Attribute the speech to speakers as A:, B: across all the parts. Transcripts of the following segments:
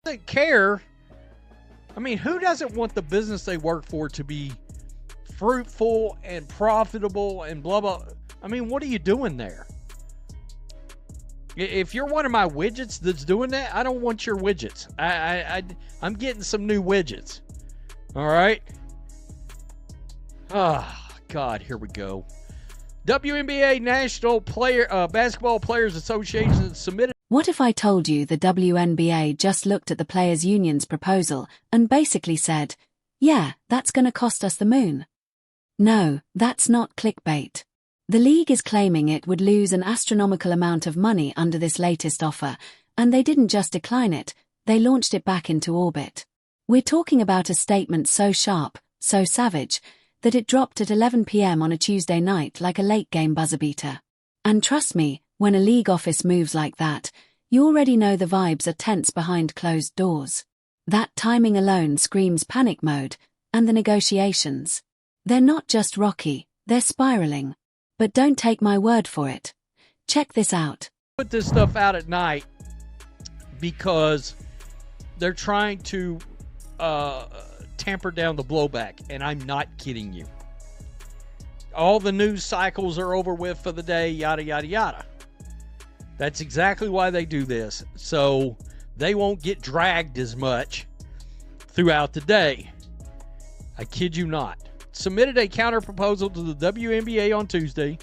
A: Doesn't care. I mean, who doesn't want the business they work for to be fruitful and profitable and blah, blah? I mean, what are you doing there? If you're one of my widgets that's doing that, I don't want your widgets. I'm getting some new widgets. All right? Oh, God, here we go. WNBA National Basketball Players Association submitted.
B: What if I told you the WNBA just looked at the Players Union's proposal and basically said, yeah, that's going to cost us the moon? No, that's not clickbait. The league is claiming it would lose an astronomical amount of money under this latest offer, and they didn't just decline it, they launched it back into orbit. We're talking about a statement so sharp, so savage, that it dropped at 11 p.m. on a Tuesday night like a late-game buzzer-beater. And trust me, when a league office moves like that, you already know the vibes are tense behind closed doors. That timing alone screams panic mode, and the negotiations. They're not just rocky, they're spiraling. But don't take my word for it. Check this out.
A: Put this stuff out at night because they're trying to tamper down the blowback, and I'm not kidding you. All the news cycles are over with for the day, yada, yada, yada. That's exactly why they do this, so they won't get dragged as much throughout the day. I kid you not. Submitted a counter-proposal to the WNBA on Tuesday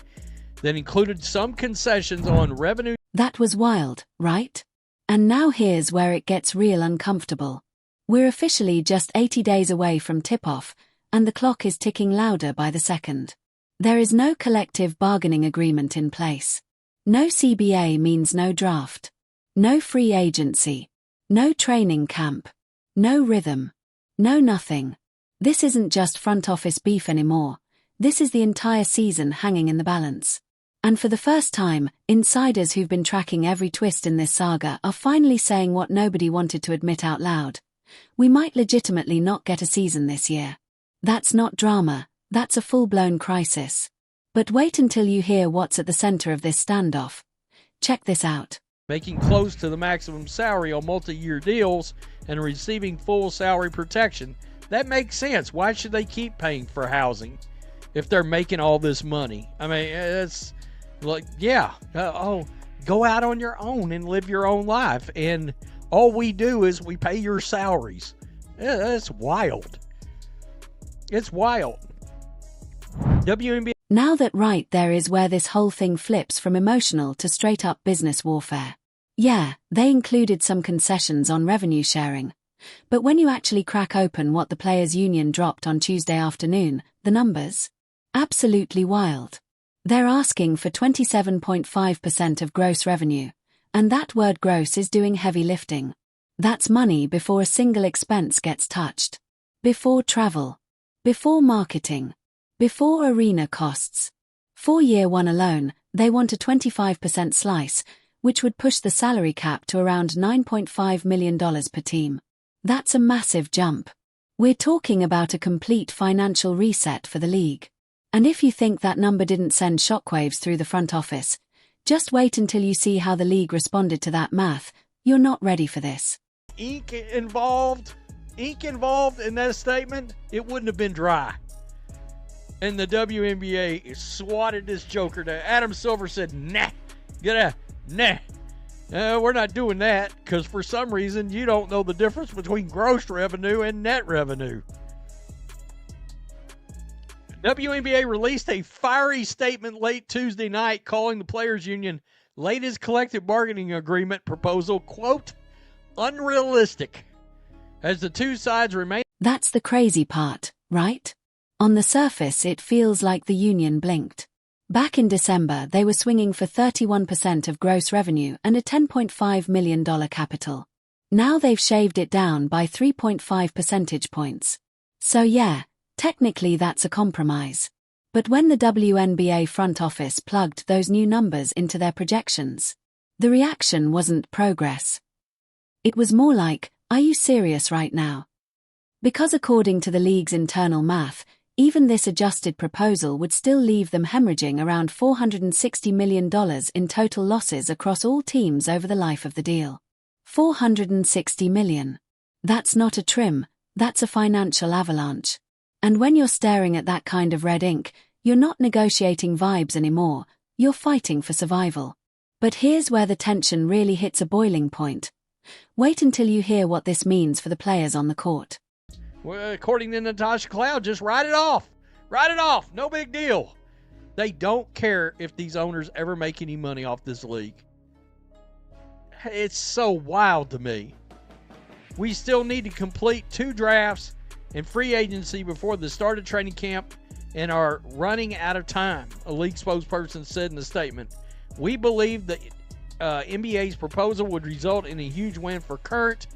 A: that included some concessions on revenue.
B: That was wild, right? And now here's where it gets real uncomfortable. We're officially just 80 days away from tip-off, and the clock is ticking louder by the second. There is no collective bargaining agreement in place. No CBA means no draft. No free agency. No training camp. No rhythm. No nothing. This isn't just front office beef anymore. This is the entire season hanging in the balance. And for the first time, insiders who've been tracking every twist in this saga are finally saying what nobody wanted to admit out loud. We might legitimately not get a season this year. That's not drama, that's a full-blown crisis. But wait until you hear what's at the center of this standoff. Check this out.
A: Making close to the maximum salary on multi-year deals and receiving full salary protection. That makes sense. Why should they keep paying for housing if they're making all this money? I mean, it's like, yeah, go out on your own and live your own life. And all we do is we pay your salaries. Yeah, that's wild. It's wild. WNBA.
B: Now that right there is where this whole thing flips from emotional to straight-up business warfare. Yeah, they included some concessions on revenue sharing. But when you actually crack open what the Players' Union dropped on Tuesday afternoon, the numbers? Absolutely wild. They're asking for 27.5% of gross revenue, and that word gross is doing heavy lifting. That's money before a single expense gets touched. Before travel. Before marketing. Before arena costs. For year one alone, they want a 25% slice, which would push the salary cap to around $9.5 million per team. That's a massive jump. We're talking about a complete financial reset for the league. And if you think that number didn't send shockwaves through the front office, just wait until you see how the league responded to that math. You're not ready for this.
A: Ink involved in that statement, it wouldn't have been dry. And the WNBA swatted this joker down. Adam Silver said, nah, get out, nah. We're not doing that because for some reason you don't know the difference between gross revenue and net revenue. WNBA released a fiery statement late Tuesday night calling the Players Union latest collective bargaining agreement proposal, quote, unrealistic. As the two sides remain.
B: That's the crazy part, right? On the surface it feels like the union blinked. Back in December they were swinging for 31% of gross revenue and a $10.5 million capital. Now they've shaved it down by 3.5 percentage points. So yeah, technically that's a compromise. But when the WNBA front office plugged those new numbers into their projections, the reaction wasn't progress. It was more like, are you serious right now? Because according to the league's internal math, even this adjusted proposal would still leave them hemorrhaging around $460 million in total losses across all teams over the life of the deal. $460 million. That's not a trim, that's a financial avalanche. And when you're staring at that kind of red ink, you're not negotiating vibes anymore, you're fighting for survival. But here's where the tension really hits a boiling point. Wait until you hear what this means for the players on the court.
A: Well, according to Natasha Cloud, just write it off. Write it off. No big deal. They don't care if these owners ever make any money off this league. It's so wild to me. We still need to complete 2 drafts and free agency before the start of training camp and are running out of time, a league spokesperson said in a statement. We believe the NBA's proposal would result in a huge win for current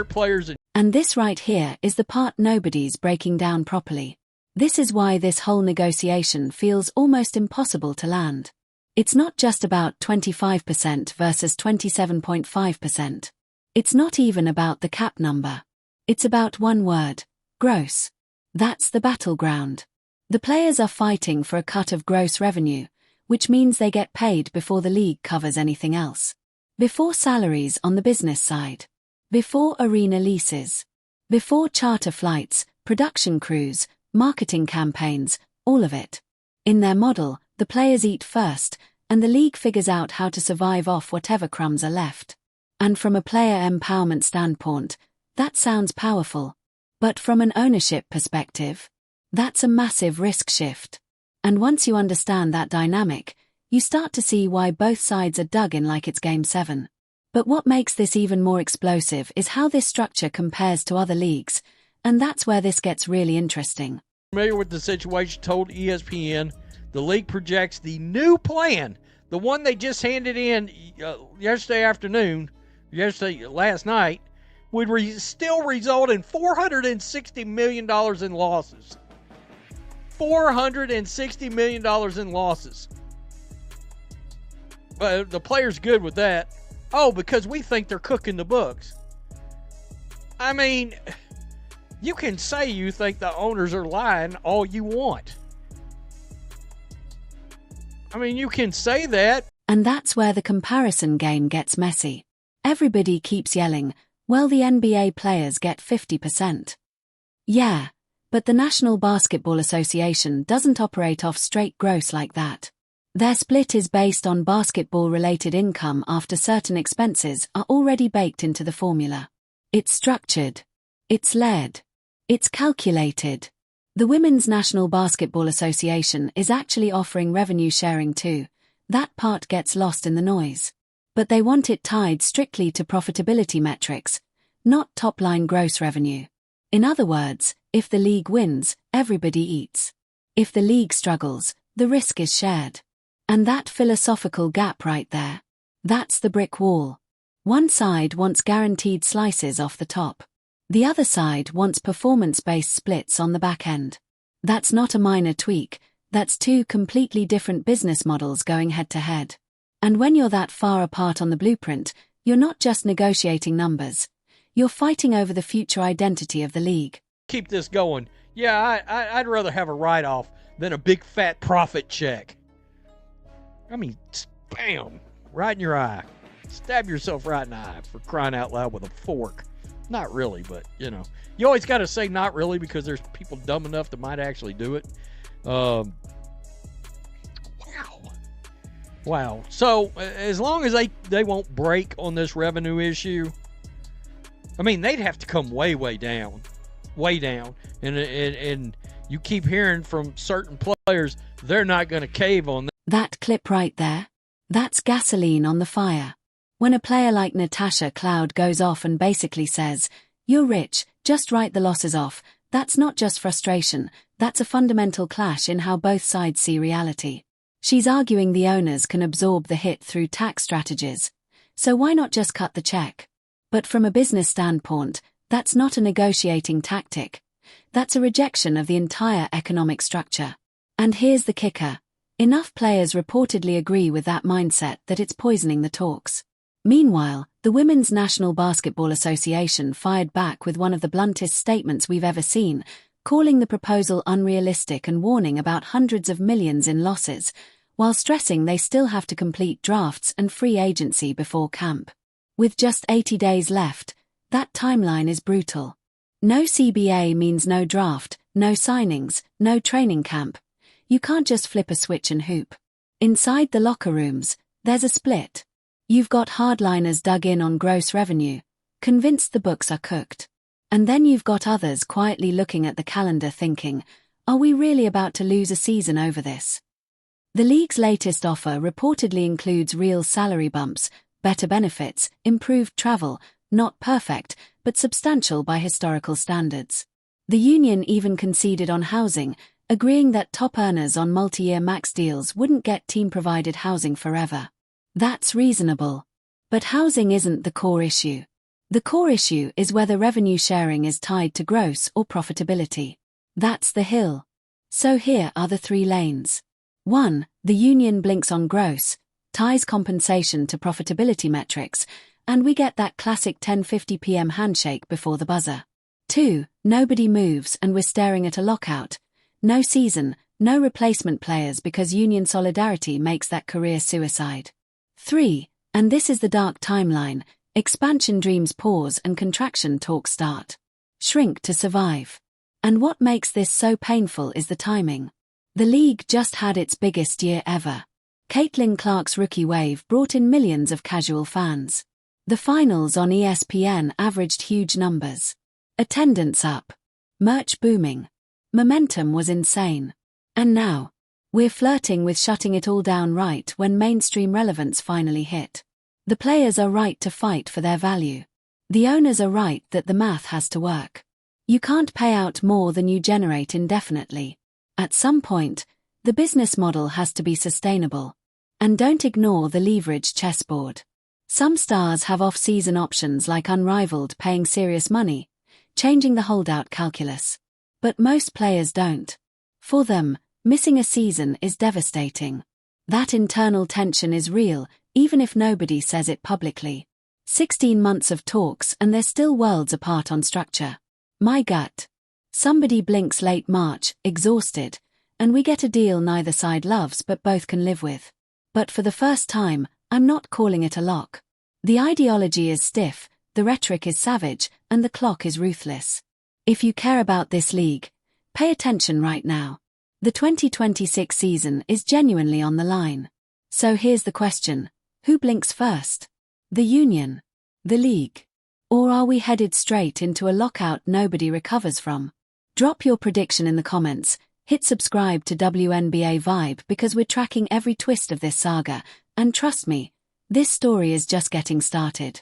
A: players.
B: And this right here is the part nobody's breaking down properly. This is why this whole negotiation feels almost impossible to land. It's not just about 25% versus 27.5%. It's not even about the cap number. It's about one word: gross. That's the battleground. The players are fighting for a cut of gross revenue, which means they get paid before the league covers anything else. Before salaries on the business side. Before arena leases. Before charter flights, production crews, marketing campaigns, all of it. In their model, the players eat first, and the league figures out how to survive off whatever crumbs are left. And from a player empowerment standpoint, that sounds powerful. But from an ownership perspective, that's a massive risk shift. And once you understand that dynamic, you start to see why both sides are dug in like it's Game 7. But what makes this even more explosive is how this structure compares to other leagues, and that's where this gets really interesting.
A: Familiar with the situation, told ESPN the league projects the new plan, the one they just handed in last night, would still result in $460 million in losses. $460 million in losses. The player's good with that. Oh, because we think they're cooking the books. I mean, you can say you think the owners are lying all you want. I mean, you can say that.
B: And that's where the comparison game gets messy. Everybody keeps yelling, well, the NBA players get 50%. Yeah, but the National Basketball Association doesn't operate off straight gross like that. Their split is based on basketball-related income after certain expenses are already baked into the formula. It's structured. It's led. It's calculated. The Women's National Basketball Association is actually offering revenue sharing too. That part gets lost in the noise. But they want it tied strictly to profitability metrics, not top-line gross revenue. In other words, if the league wins, everybody eats. If the league struggles, the risk is shared. And that philosophical gap right there, that's the brick wall. One side wants guaranteed slices off the top. The other side wants performance-based splits on the back end. That's not a minor tweak, that's 2 completely different business models going head-to-head. And when you're that far apart on the blueprint, you're not just negotiating numbers. You're fighting over the future identity of the league.
A: Keep this going. Yeah, I'd rather have a write-off than a big fat profit check. I mean, bam, right in your eye. Stab yourself right in the eye, for crying out loud, with a fork. Not really, but, you know. You always got to say not really because there's people dumb enough that might actually do it. Wow. So, as long as they won't break on this revenue issue, I mean, they'd have to come way, way down. Way down. And you keep hearing from certain players, they're not going to cave on that.
B: That clip right there, that's gasoline on the fire. When a player like Natasha Cloud goes off and basically says, you're rich, just write the losses off, that's not just frustration, that's a fundamental clash in how both sides see reality. She's arguing the owners can absorb the hit through tax strategies. So why not just cut the check? But from a business standpoint, that's not a negotiating tactic. That's a rejection of the entire economic structure. And here's the kicker. Enough players reportedly agree with that mindset that it's poisoning the talks. Meanwhile, the Women's National Basketball Association fired back with one of the bluntest statements we've ever seen, calling the proposal unrealistic and warning about hundreds of millions in losses, while stressing they still have to complete drafts and free agency before camp. With just 80 days left, that timeline is brutal. No CBA means no draft, no signings, no training camp. You can't just flip a switch and hoop. Inside the locker rooms, there's a split. You've got hardliners dug in on gross revenue, convinced the books are cooked. And then you've got others quietly looking at the calendar thinking, are we really about to lose a season over this? The league's latest offer reportedly includes real salary bumps, better benefits, improved travel, not perfect, but substantial by historical standards. The union even conceded on housing, agreeing that top earners on multi-year max deals wouldn't get team-provided housing forever. That's reasonable. But housing isn't the core issue. The core issue is whether revenue sharing is tied to gross or profitability. That's the hill. So here are the 3 lanes. 1. The union blinks on gross, ties compensation to profitability metrics, and we get that classic 10:50 p.m. handshake before the buzzer. 2. Nobody moves and we're staring at a lockout. No season, no replacement players because union solidarity makes that career suicide. 3. And this is the dark timeline. Expansion dreams pause and contraction talks start. Shrink to survive. And what makes this so painful is the timing. The league just had its biggest year ever. Caitlin Clark's rookie wave brought in millions of casual fans. The finals on ESPN averaged huge numbers. Attendance up. Merch booming. Momentum was insane. And now, we're flirting with shutting it all down right when mainstream relevance finally hit. The players are right to fight for their value. The owners are right that the math has to work. You can't pay out more than you generate indefinitely. At some point, the business model has to be sustainable. And don't ignore the leverage chessboard. Some stars have off-season options like Unrivaled paying serious money, changing the holdout calculus. But most players don't. For them, missing a season is devastating. That internal tension is real, even if nobody says it publicly. 16 months of talks and they're still worlds apart on structure. My gut. Somebody blinks late March, exhausted, and we get a deal neither side loves but both can live with. But for the first time, I'm not calling it a lock. The ideology is stiff, the rhetoric is savage, and the clock is ruthless. If you care about this league, pay attention right now. The 2026 season is genuinely on the line. So here's the question. Who blinks first? The union? The league? Or are we headed straight into a lockout nobody recovers from? Drop your prediction in the comments, hit subscribe to WNBA Vibe because we're tracking every twist of this saga, and trust me, this story is just getting started.